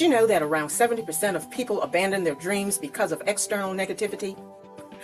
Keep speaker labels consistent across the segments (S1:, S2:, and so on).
S1: Did you know that around 70% of people abandon their dreams because of external negativity?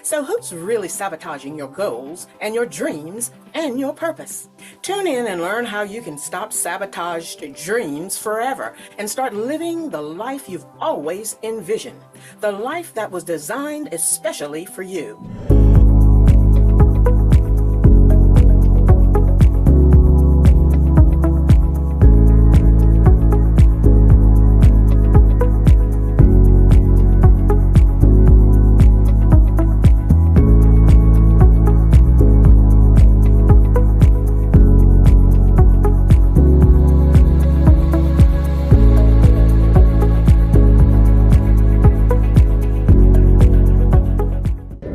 S1: So who's really sabotaging your goals and your dreams and your purpose? Tune in and learn how you can stop sabotaged dreams forever and start living the life you've always envisioned, the life that was designed especially for you.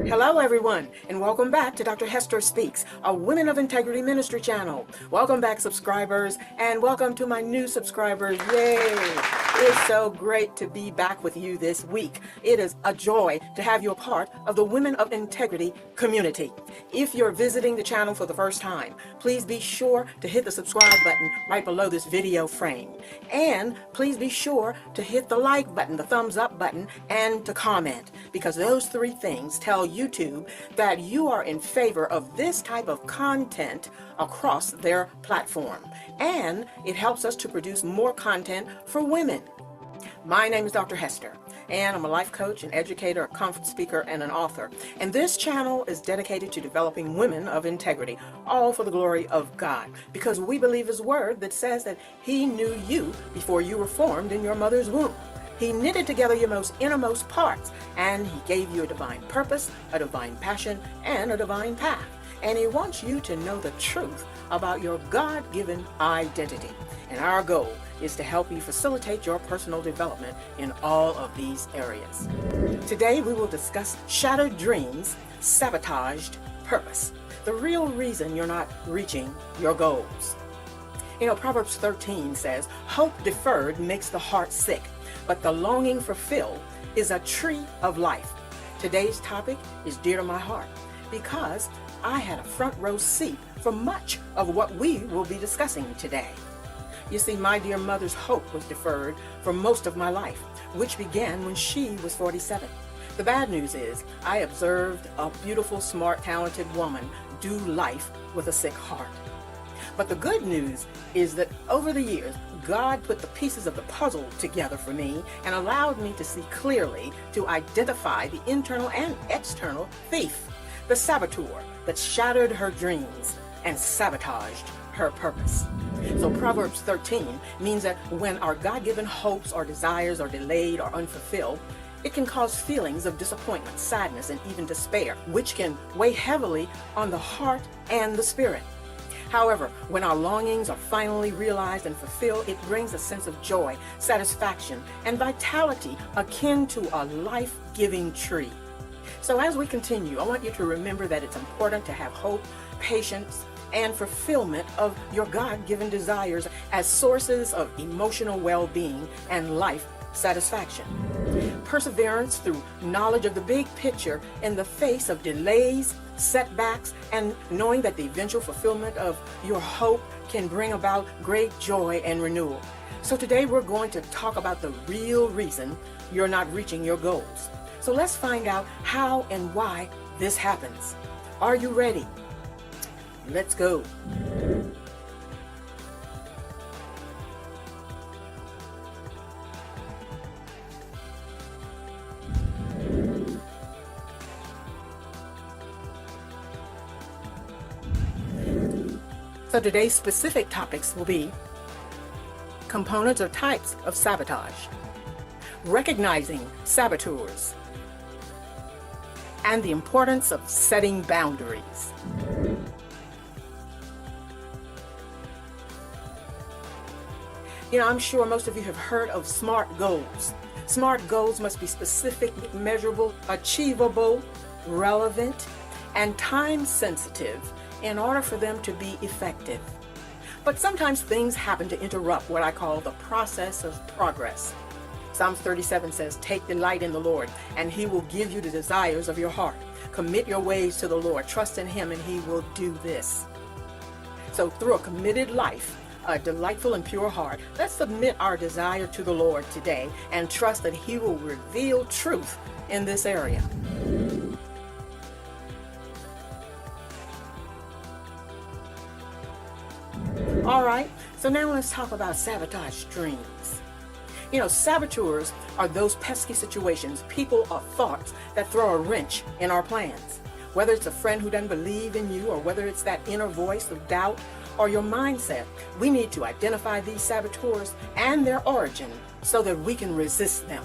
S1: Hello everyone, and welcome back to Dr. Hester Speaks, a Women of Integrity Ministry channel. Welcome back subscribers, and welcome to my new subscribers. Yay! It's so great to be back with you this week. It is a joy to have you a part of the Women of Integrity community. If you're visiting the channel for the first time, please be sure to hit the subscribe button right below this video frame. And please be sure to hit the like button, the thumbs up button, and to comment, because those three things tell YouTube that you are in favor of this type of content across their platform. And it helps us to produce more content for women. My name is Dr. Hester, and I'm a life coach, an educator, a conference speaker, and an author. And this channel is dedicated to developing women of integrity, all for the glory of God, because we believe His word that says that He knew you before you were formed in your mother's womb. He knitted together your most innermost parts, and He gave you a divine purpose, a divine passion, and a divine path. And He wants you to know the truth about your God-given identity. And our goal is to help you facilitate your personal development in all of these areas. Today we will discuss shattered dreams, sabotaged purpose, the real reason you're not reaching your goals. You know, Proverbs 13 says, "Hope deferred makes the heart sick, but the longing fulfilled is a tree of life." Today's topic is dear to my heart because I had a front row seat for much of what we will be discussing today. You see, my dear mother's hope was deferred for most of my life, which began when she was 47. The bad news is I observed a beautiful, smart, talented woman do life with a sick heart. But the good news is that over the years, God put the pieces of the puzzle together for me and allowed me to see clearly, to identify the internal and external thief, the saboteur that shattered her dreams and sabotaged her purpose. So Proverbs 13 means that when our God-given hopes or desires are delayed or unfulfilled, it can cause feelings of disappointment, sadness, and even despair, which can weigh heavily on the heart and the spirit. However, when our longings are finally realized and fulfilled, it brings a sense of joy, satisfaction, and vitality akin to a life-giving tree. So as we continue, I want you to remember that it's important to have hope, patience, and fulfillment of your God-given desires as sources of emotional well-being and life satisfaction. Perseverance through knowledge of the big picture in the face of delays, setbacks, and knowing that the eventual fulfillment of your hope can bring about great joy and renewal. So today we're going to talk about the real reason you're not reaching your goals. So let's find out how and why this happens. Are you ready? Let's go. So today's specific topics will be components or types of sabotage, recognizing saboteurs, and the importance of setting boundaries. You know, I'm sure most of you have heard of SMART goals. SMART goals must be specific, measurable, achievable, relevant, and time-sensitive in order for them to be effective. But sometimes things happen to interrupt what I call the process of progress. Psalms 37 says, "Take delight in the Lord, and He will give you the desires of your heart. Commit your ways to the Lord. Trust in Him, and He will do this." So through a committed life a delightful and pure heart, let's submit our desire to the Lord today and trust that He will reveal truth in this area. All right, so now let's talk about sabotaged dreams. Saboteurs are those pesky situations, people or thoughts that throw a wrench in our plans. Whether it's a friend who doesn't believe in you, or whether it's that inner voice of doubt or your mindset, we need to identify these saboteurs and their origin so that we can resist them.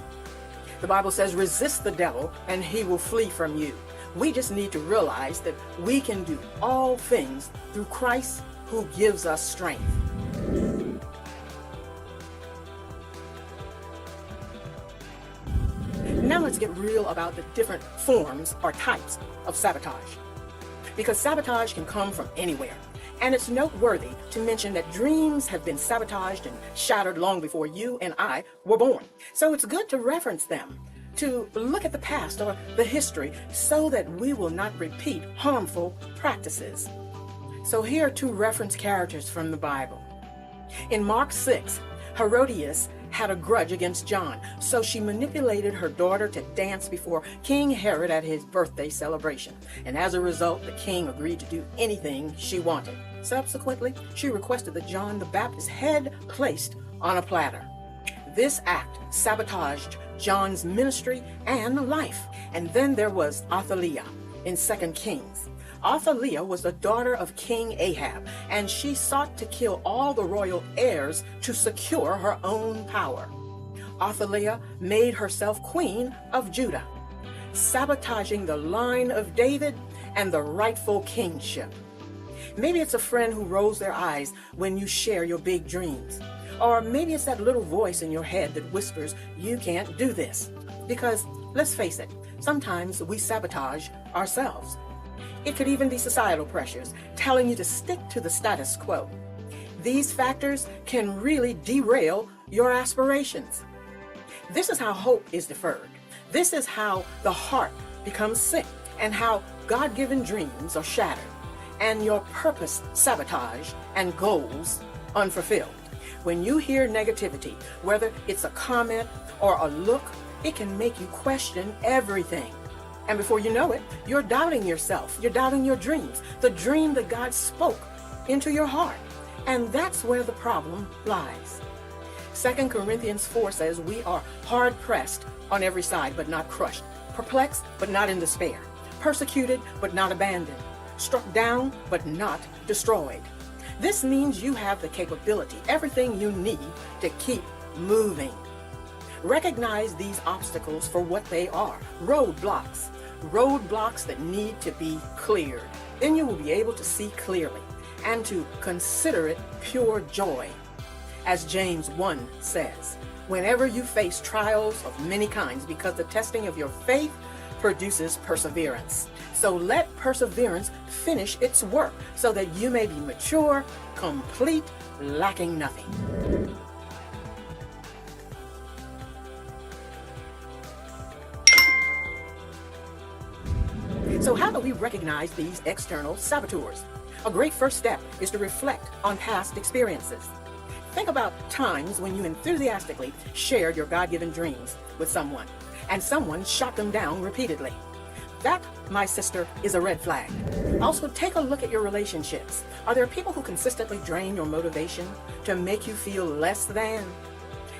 S1: The Bible says, resist the devil and he will flee from you. We just need to realize that we can do all things through Christ who gives us strength. Now let's get real about the different forms or types of sabotage. Because sabotage can come from anywhere. And it's noteworthy to mention that dreams have been sabotaged and shattered long before you and I were born. So it's good to reference them, to look at the past or the history so that we will not repeat harmful practices. So here are two reference characters from the Bible. In Mark 6, Herodias had a grudge against John, so she manipulated her daughter to dance before King Herod at his birthday celebration. And as a result, the king agreed to do anything she wanted. Subsequently, she requested that John the Baptist's head placed on a platter. This act sabotaged John's ministry and life. And then there was Athaliah in 2 Kings. Athaliah was the daughter of King Ahab, and she sought to kill all the royal heirs to secure her own power. Athaliah made herself queen of Judah, sabotaging the line of David and the rightful kingship. Maybe it's a friend who rolls their eyes when you share your big dreams. Or maybe it's that little voice in your head that whispers, you can't do this. Because, let's face it, sometimes we sabotage ourselves. It could even be societal pressures telling you to stick to the status quo. These factors can really derail your aspirations. This is how hope is deferred. This is how the heart becomes sick and how God-given dreams are shattered and your purpose sabotaged and goals unfulfilled. When you hear negativity, whether it's a comment or a look, it can make you question everything. And before you know it, you're doubting yourself. You're doubting your dreams, the dream that God spoke into your heart. And that's where the problem lies. 2 Corinthians 4 says, we are hard pressed on every side, but not crushed, perplexed, but not in despair, persecuted, but not abandoned, struck down, but not destroyed. This means you have the capability, everything you need to keep moving. Recognize these obstacles for what they are, roadblocks that need to be cleared. Then you will be able to see clearly and to consider it pure joy. As James 1 says, whenever you face trials of many kinds, because the testing of your faith produces perseverance. So let perseverance finish its work so that you may be mature, complete, lacking nothing. So how do we recognize these external saboteurs? A great first step is to reflect on past experiences. Think about times when you enthusiastically shared your God-given dreams with someone, and someone shot them down repeatedly. That, my sister, is a red flag. Also, take a look at your relationships. Are there people who consistently drain your motivation to make you feel less than?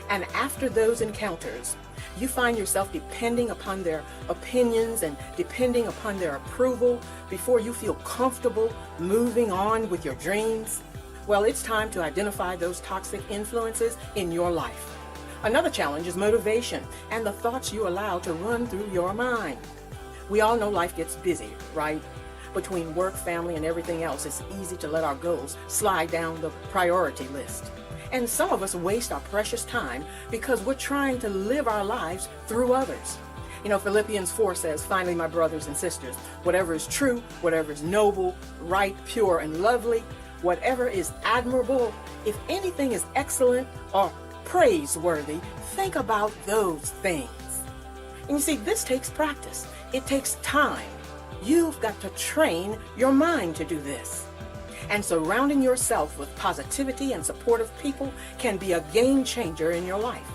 S1: And after those encounters, you find yourself depending upon their opinions and depending upon their approval before you feel comfortable moving on with your dreams. Well, it's time to identify those toxic influences in your life. Another challenge is motivation and the thoughts you allow to run through your mind. We all know life gets busy, right? Between work, family, and everything else, it's easy to let our goals slide down the priority list. And some of us waste our precious time because we're trying to live our lives through others. Philippians 4 says, finally, my brothers and sisters, whatever is true, whatever is noble, right, pure, and lovely, whatever is admirable, if anything is excellent or praiseworthy, think about those things. And you see, this takes practice. It takes time. You've got to train your mind to do this. And surrounding yourself with positivity and supportive people can be a game changer in your life.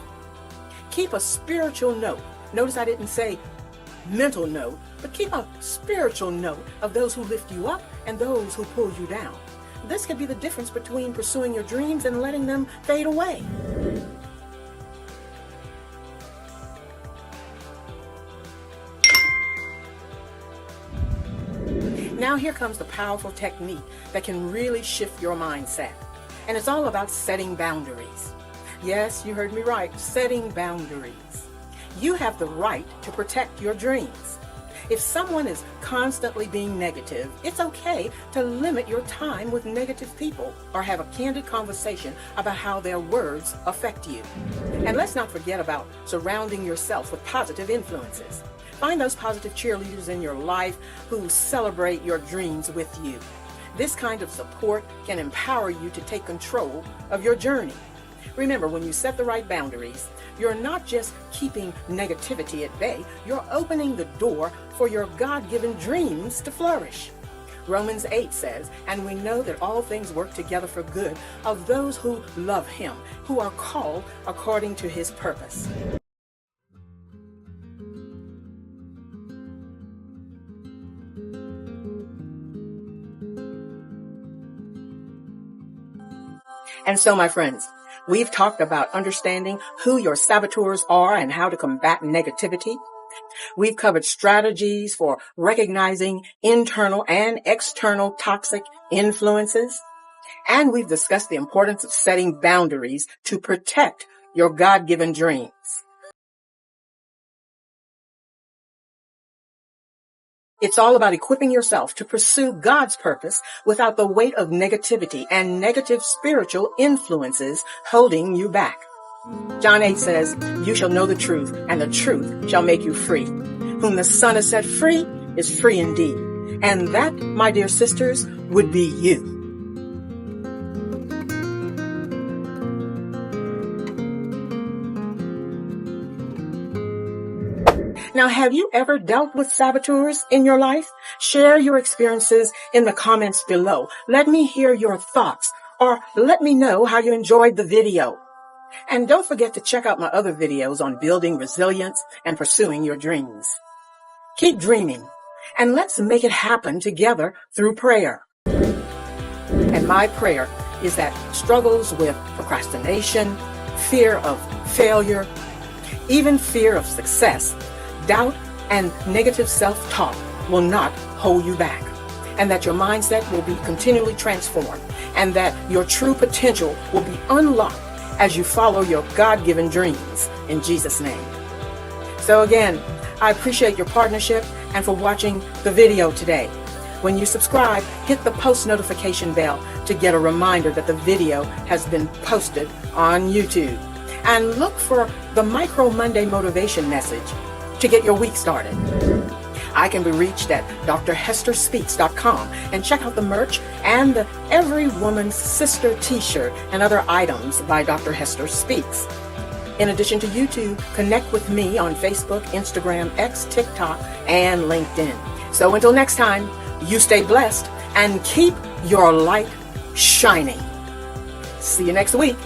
S1: Keep a spiritual note. Notice I didn't say mental note, but keep a spiritual note of those who lift you up and those who pull you down. This could be the difference between pursuing your dreams and letting them fade away. Now here comes the powerful technique that can really shift your mindset. And it's all about setting boundaries. Yes, you heard me right, setting boundaries. You have the right to protect your dreams. If someone is constantly being negative, it's okay to limit your time with negative people or have a candid conversation about how their words affect you. And let's not forget about surrounding yourself with positive influences. Find those positive cheerleaders in your life who celebrate your dreams with you. This kind of support can empower you to take control of your journey. Remember, when you set the right boundaries, you're not just keeping negativity at bay, you're opening the door for your God-given dreams to flourish. Romans 8 says, "And we know that all things work together for good of those who love him, who are called according to his purpose." And so, my friends, we've talked about understanding who your saboteurs are and how to combat negativity. We've covered strategies for recognizing internal and external toxic influences. And we've discussed the importance of setting boundaries to protect your God-given dreams. It's all about equipping yourself to pursue God's purpose without the weight of negativity and negative spiritual influences holding you back. John 8 says, "You shall know the truth, and the truth shall make you free. Whom the Son has set free is free indeed." And that, my dear sisters, would be you. Now, have you ever dealt with saboteurs in your life? Share your experiences in the comments below. Let me hear your thoughts, or let me know how you enjoyed the video. And don't forget to check out my other videos on building resilience and pursuing your dreams. Keep dreaming, and let's make it happen together through prayer. And my prayer is that struggles with procrastination, fear of failure, even fear of success, doubt and negative self-talk will not hold you back, and that your mindset will be continually transformed, and that your true potential will be unlocked as you follow your God-given dreams in Jesus' name. So again, I appreciate your partnership and for watching the video today. When you subscribe, hit the post notification bell to get a reminder that the video has been posted on YouTube. And look for the Micro Monday motivation message to get your week started. I can be reached at drhesterspeaks.com and check out the merch and the Every Woman's Sister t-shirt and other items by Dr. Hester Speaks. In addition to YouTube, connect with me on Facebook, Instagram, X, TikTok, and LinkedIn. So until next time, you stay blessed and keep your light shining. See you next week.